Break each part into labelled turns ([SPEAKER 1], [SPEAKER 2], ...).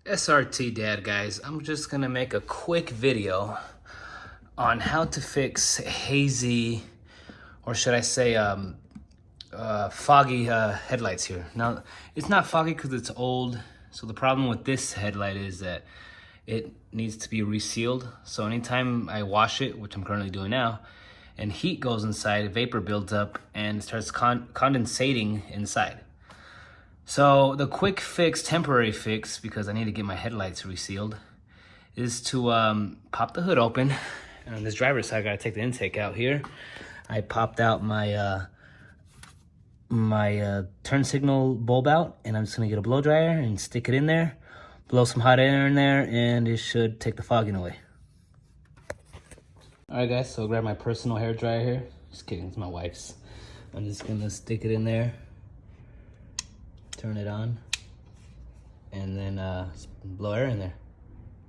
[SPEAKER 1] SRT Dad, guys. I'm just gonna make a quick video on how to fix hazy, or should I say foggy headlights here. Now, it's not foggy because it's old. So the problem with this headlight is that it needs to be resealed. So anytime I wash it, which I'm currently doing now, and heat goes inside, vapor builds up and starts condensating inside. So the quick fix, temporary fix, because I need to get my headlights resealed, is to pop the hood open. And on this driver's side, I gotta take the intake out here. I popped out my turn signal bulb out, and I'm just gonna get a blow dryer and stick it in there, blow some hot air in there, and it should take the fogging away. All right, guys, so grab my personal hair dryer here. Just kidding, it's my wife's. I'm just gonna stick it in there, turn it on, and then blow air in there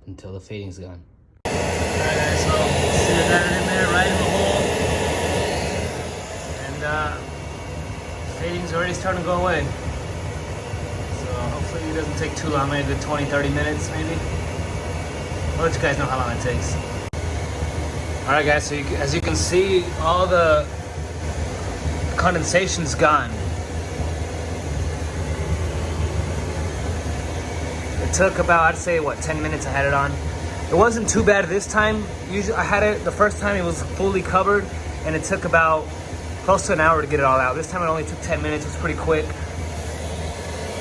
[SPEAKER 1] until the fading's gone. Alright guys, so see I got it in there right in the hole, and fading's already starting to go away. So hopefully it doesn't take too long, maybe a good 20-30 minutes maybe. I'll let you guys know how long it takes. Alright guys, so as you can see, all the condensation's gone. It took about, I'd say, what, 10 minutes I had it on. It wasn't too bad this time. Usually I had it, the first time it was fully covered, and it took about close to an hour to get it all out. This time it only took 10 minutes, it was pretty quick.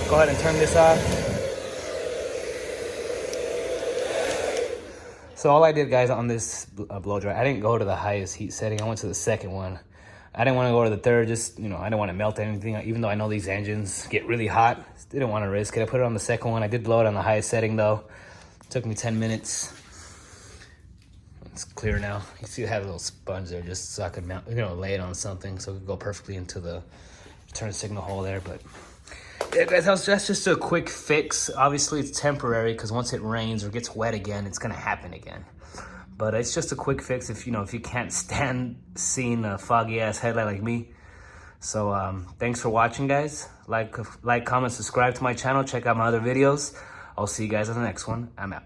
[SPEAKER 1] Go ahead and turn this off. So all I did, guys, on this blow dry, I didn't go to the highest heat setting. I went to the second one. I didn't want to go to the third, just, you know, I didn't want to melt anything, even though I know these engines get really hot. Didn't want to risk it. I put it on the second one. I did blow it on the highest setting though. It took me 10 minutes. It's clear now. You see I have a little sponge there just so I could mount, you know, lay it on something so it could go perfectly into the turn signal hole there. But yeah, guys, that's just a quick fix. Obviously it's temporary because once it rains or gets wet again, it's gonna happen again. But it's just a quick fix if you can't stand seeing a foggy ass headlight like me. So thanks for watching, guys. Like, comment, subscribe to my channel. Check out my other videos. I'll see you guys on the next one. I'm out.